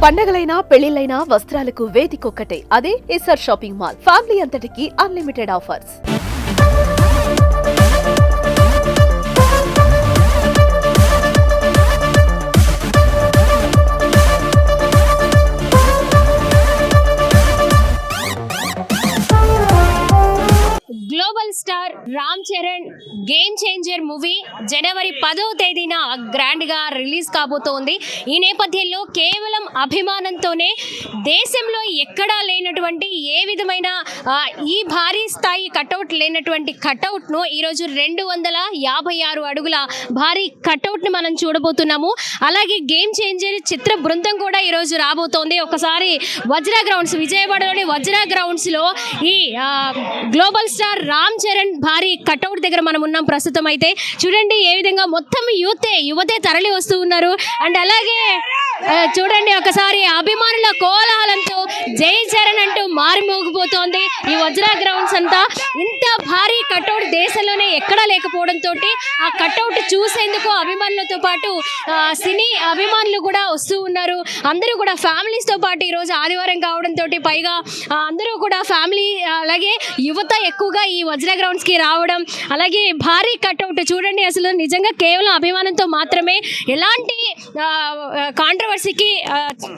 పండగలైనా పెళ్లిళ్లైనా వస్త్రాలకు వేదికొక్కటే, అదే ఎస్ఆర్ షాపింగ్ మాల్. ఫ్యామిలీ అంతటికి unlimited offers. Global star Ram Charan game changer movie జనవరి 10వ తేదీన గ్రాండ్ గా రిలీజ్ కాబోతోంది. ఈ నేపథ్యంలో కేవలం అభిమానంతోనే దేశంలో ఎక్కడా లేనటువంటి ఏ విధమైన ఈ భారీ స్థాయి కటౌట్ లేనటువంటి కటౌట్ ను ఈరోజు 256 అడుగుల భారీ కటౌట్ ని మనం చూడబోతున్నాము. అలాగే గేమ్ చేంజర్ చిత్ర బృందం కూడా ఈరోజు రాబోతోంది. ఒకసారి వజ్రా గ్రౌండ్స్, విజయవాడలోని వజ్రా గ్రౌండ్స్ లో ఈ గ్లోబల్ స్టార్ రామ్ చరణ్ భారీ కటౌట్ దగ్గర మనం ఉన్నాం ప్రస్తుతం. అయితే చూడండి ఏ విధంగా మొత్తం యువతే తరలి వస్తూ ఉన్నారు. అండ్ అలాగే చూడండి ఒకసారి అభిమానుల కోలాహలంతో జై చరణ్ అంటూ మారిమోగిపోతోంది ఈ వజ్రా గ్రౌండ్స్ అంతా. ఇంత భారీ కటౌట్ దేశంలోనే ఎక్కడా లేకపోవడంతో ఆ కటౌట్ చూసేందుకు అభిమానులతో పాటు సినీ అభిమానులు కూడా వస్తూ ఉన్నారు. అందరూ కూడా ఫ్యామిలీస్ తో పాటు ఈరోజు ఆదివారం కావడంతో పైగా అందరూ కూడా ఫ్యామిలీ అలాగే యువత ఎక్కువగా ఈ వజ్రా గ్రౌండ్స్ కి రావడం, అలాగే భారీ కటౌట్ చూడండి. అసలు నిజంగా కేవలం అభిమానంతో మాత్రమే ఎలాంటి కాంట్రవర్సీకి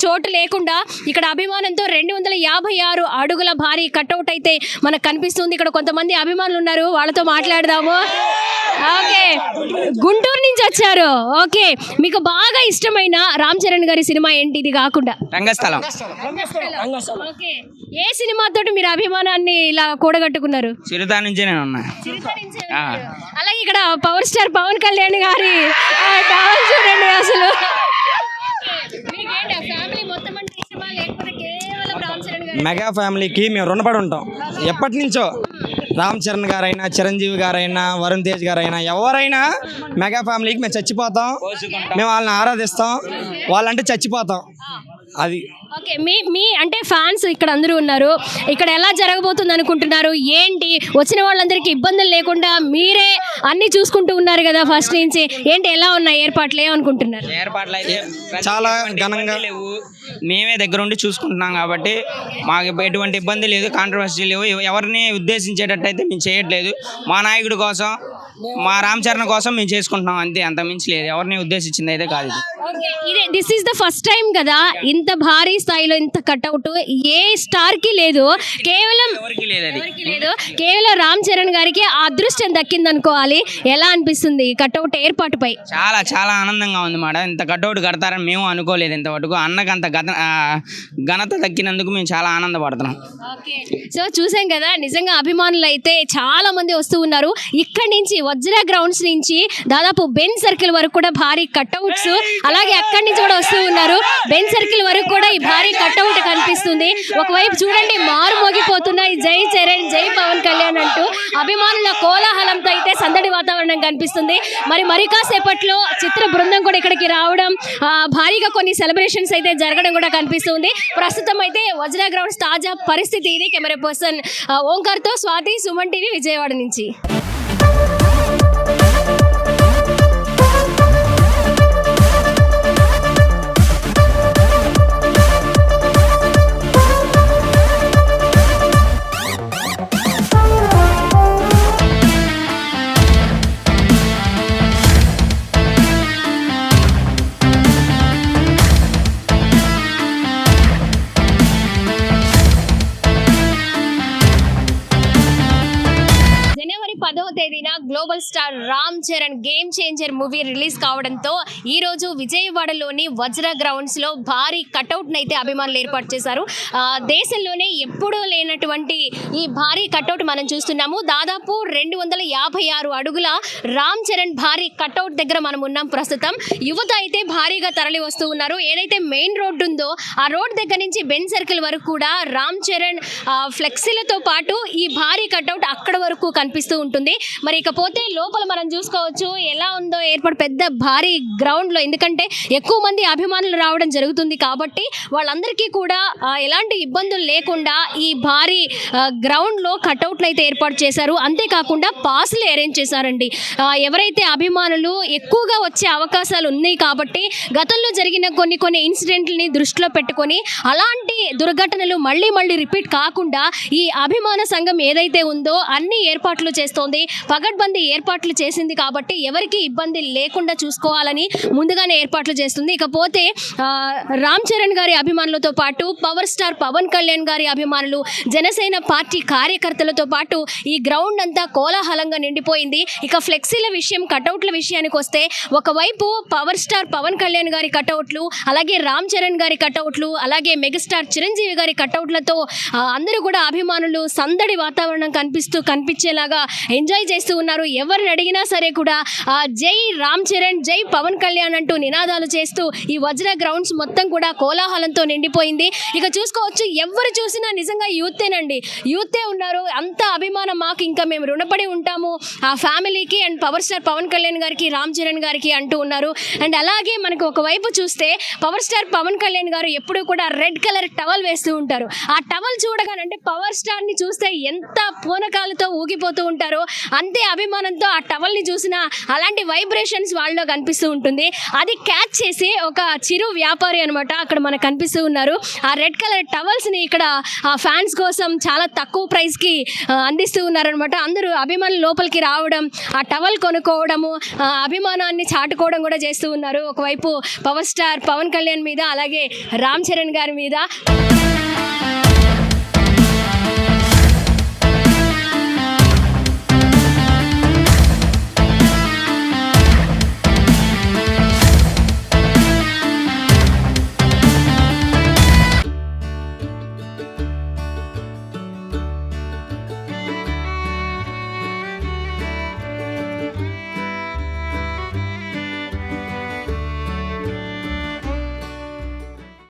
చోటు లేకుండా ఇక్కడ అభిమానంతో 256 అడుగుల భారీ కటౌట్ అయితే మనకు కనిపిస్తుంది. ఇక్కడ కొంతమంది అభిమానులు ఉన్నారు, వాళ్ళతో మాట్లాడదాము. ఓకే, గుంటూరు నుంచి వచ్చారు. ఓకే, మీకు బాగా ఇష్టమైన రామ్ చరణ్ గారి సినిమా ఏంటి ఇది కాకుండా? రంగస్థలం. ఓకే, ఏ సినిమాతో మీరు అభిమానాన్ని ఇలా కూడగట్టుకున్నారు? చిరుతా నుంచే నేను ఉన్నా. అలాగే ఇక్కడ పవర్ స్టార్ పవన్ కళ్యాణ్ గారి డాన్స్ చూడండి. అసలు మెగా ఫ్యామిలీకి మేము రుణపడి ఉంటాం ఎప్పటి నుంచో. రామ్ చరణ్ గారైనా, చిరంజీవి గారైనా, వరుణ్ తేజ్ గారైనా, ఎవరైనా మెగా ఫ్యామిలీకి మేము చచ్చిపోతాం. మేము వాళ్ళని ఆరాధిస్తాం, వాళ్ళంటే చచ్చిపోతాం. అది ఓకే, మీ అంటే ఫ్యాన్స్ ఇక్కడ అందరూ ఉన్నారు. ఇక్కడ ఎలా జరగబోతుంది అనుకుంటున్నారు? ఏంటి వచ్చిన వాళ్ళందరికీ ఇబ్బందులు లేకుండా మీరే అన్ని చూసుకుంటూ ఉన్నారు కదా ఫస్ట్ నుంచి. ఏంటి ఎలా ఉన్నాయి ఏర్పాట్లు, ఏమనుకుంటున్నారు? ఏర్పాట్లు అయితే చాలా ఘనంగా లేవు. మేమే దగ్గర ఉండి చూసుకుంటున్నాం కాబట్టి మాకు ఎటువంటి ఇబ్బంది లేదు, కాంట్రవర్సీ లేవు. ఎవరిని ఉద్దేశించేటట్టు అయితే మేము చేయట్లేదు. మా నాయకుడి కోసం, మా రామ్ చరణ్ కోసం మేము చేసుకుంటున్నాం అంతే, అంత మించి లేదు. ఎవరిని ఉద్దేశించింది అయితే కాదు. This is the first time కదా ఇంత భారీ స్థాయిలో ఇంత కట్అవుట్ ఏ స్టార్ కి లేదు, కేవలం కేవలం రామ్ చరణ్ గారికి ఆ అదృష్టం దక్కింది అనుకోవాలి. ఎలా అనిపిస్తుంది కట్అవుట్ ఏర్పాటుపై? చాలా చాలా ఆనందంగా ఉంది మేడం. ఇంత కట్అవుట్ కడతారని మేము అనుకోలేదు ఇంతవరకు. అన్నకు అంత ఘనత దక్కినందుకు మేము చాలా ఆనందపడుతున్నాం. సో చూసాం కదా, నిజంగా అభిమానులు అయితే చాలా మంది వస్తూ ఉన్నారు. ఇక్కడి నుంచి వజ్రా గ్రౌండ్స్ నుంచి దాదాపు బెన్ సర్కిల్ వరకు కూడా భారీ కట్అవుట్స్, అలాగే అక్కడి నుంచి కూడా వస్తూ ఉన్నారు. బెన్ సర్కిల్ వరకు కూడా ఈ భారీ కట్అవుట్ కనిపిస్తుంది. ఒకవైపు చూడండి మారుమోగిపోతున్నాయి జై చరణ్, జై పవన్ కళ్యాణ్ అంటూ అభిమానుల కోలాహలంతో అయితే సందడి వాతావరణం కనిపిస్తుంది. మరి కాసేపట్లో చిత్ర బృందం కూడా ఇక్కడికి రావడం, భారీగా కొన్ని సెలబ్రేషన్స్ అయితే జరగడం కూడా కనిపిస్తుంది. ప్రస్తుతం అయితే వజ్రా గ్రౌండ్స్ తాజా పరిస్థితి ఇది. కెమెరా పర్సన్ ఓంకార్తో స్వాతి, సుమన్ టీవీ, విజయవాడ నుంచి. జనవరి 10వ తేదీన global star Ram Charan game changer movie release కావడంతో ఈ రోజు విజయవాడలోని వజ్రా గ్రౌండ్స్ లో భారీ కటౌట్ అయితే అభిమానులు ఏర్పాటు చేశారు. దేశంలోనే ఎప్పుడూ లేనటువంటి ఈ భారీ కటౌట్ మనం చూస్తున్నాము. దాదాపు 256 అడుగుల రామ్ చరణ్ భారీ కటౌట్ దగ్గర మనం ఉన్నాం ప్రస్తుతం. యువత అయితే భారీగా తరలి వస్తూ ఉన్నారు. ఏదైతే మెయిన్ రోడ్డు ఉందో ఆ రోడ్ దగ్గర నుంచి బెన్ సర్కిల్ వరకు కూడా రామ్ చరణ్ ఫ్లెక్సీలతో పాటు ఈ భారీ కటౌట్ అక్కడ వరకు కనిపిస్తూ ఉంటుంది. మరి ఇకపోతే ఇకపోతే లోపల మనం చూసుకోవచ్చు ఎలా ఉందో ఏర్పాటు, పెద్ద భారీ గ్రౌండ్ లో, ఎందుకంటే ఎక్కువ మంది అభిమానులు రావడం జరుగుతుంది కాబట్టి వాళ్ళందరికీ కూడా ఎలాంటి ఇబ్బందులు లేకుండా ఈ భారీ గ్రౌండ్ లో కట్అవుట్లు అయితే ఏర్పాటు చేశారు. అంతేకాకుండా పాస్లు అరేంజ్ చేశారండి. ఎవరైతే అభిమానులు ఎక్కువగా వచ్చే అవకాశాలు ఉన్నాయి కాబట్టి గతంలో జరిగిన కొన్ని ఇన్సిడెంట్లని దృష్టిలో పెట్టుకొని అలాంటి దుర్ఘటనలు మళ్ళీ రిపీట్ కాకుండా ఈ అభిమాన సంఘం ఏదైతే ఉందో అన్ని ఏర్పాట్లు చేస్తోంది, పగడ్బందీ ఏర్పాట్లు చేసింది కాబట్టి ఎవరికి ఇబ్బంది లేకుండా చూసుకోవాలని ముందుగానే ఏర్పాట్లు చేస్తుంది. ఇకపోతే రామ్ చరణ్ గారి అభిమానులతో పాటు పవర్ స్టార్ పవన్ కళ్యాణ్ గారి అభిమానులు, జనసేన పార్టీ కార్యకర్తలతో పాటు ఈ గ్రౌండ్ అంతా కోలాహలంగా నిండిపోయింది. ఇక ఫ్లెక్సీల విషయం, కటౌట్ల విషయానికి వస్తే ఒకవైపు పవర్ స్టార్ పవన్ కళ్యాణ్ గారి కటౌట్లు, అలాగే రామ్ చరణ్ గారి కటౌట్లు, అలాగే మెగాస్టార్ చిరంజీవి గారి కటౌట్లతో అందరూ కూడా అభిమానులు సందడి వాతావరణం కనిపించేలాగా ఎంజాయ్ చేస్తూ ఉన్నారు. ఎవరిని అడిగినా సరే కూడా జై రామ్ చరణ్, జై పవన్ కళ్యాణ్ అంటూ నినాదాలు చేస్తూ ఈ వజ్ర గ్రౌండ్స్ మొత్తం కూడా కోలాహలంతో నిండిపోయింది. ఇక చూసుకోవచ్చు, ఎవరు చూసినా నిజంగా యూతేనండి, యూతే ఉన్నారు. అంత అభిమానం మాకు, ఇంకా మేము రుణపడి ఉంటాము ఆ ఫ్యామిలీకి and power star Pawan Kalyan గారికి, రామ్ చరణ్ గారికి అంటూ ఉన్నారు. అండ్ అలాగే మనకు ఒకవైపు చూస్తే పవర్ స్టార్ పవన్ కళ్యాణ్ గారు ఎప్పుడూ కూడా రెడ్ కలర్ టవల్ వేస్తూ ఉంటారు. ఆ టవల్ చూడగానంటే పవర్ స్టార్ ని చూస్తే ఎంత పూనకాలతో ఊగిపోతూ ఉంటారో అంతే అభిమానంతో ఆ టవల్ ని చూసినా అలాంటి వైబ్రేషన్స్ వాళ్ళలో కనిపిస్తూ ఉంటుంది. అది క్యాచ్ చేసి ఒక చిరు వ్యాపారి అనమాట అక్కడ మనకు కనిపిస్తూ ఉన్నారు. ఆ రెడ్ కలర్ టవల్స్ ని ఇక్కడ ఆ ఫ్యాన్స్ కోసం చాలా తక్కువ ప్రైస్ కి అందిస్తూ ఉన్నారనమాట. అందరూ అభిమానులు లోపలికి రావడం, ఆ టవల్ కొనుక్కోవడము, అభిమానాన్ని చాటుకోవడం కూడా చేస్తూ ఉన్నారు. ఒకవైపు పవర్ స్టార్ పవన్ కళ్యాణ్ మీద, అలాగే రామ్ చరణ్ గారి మీద.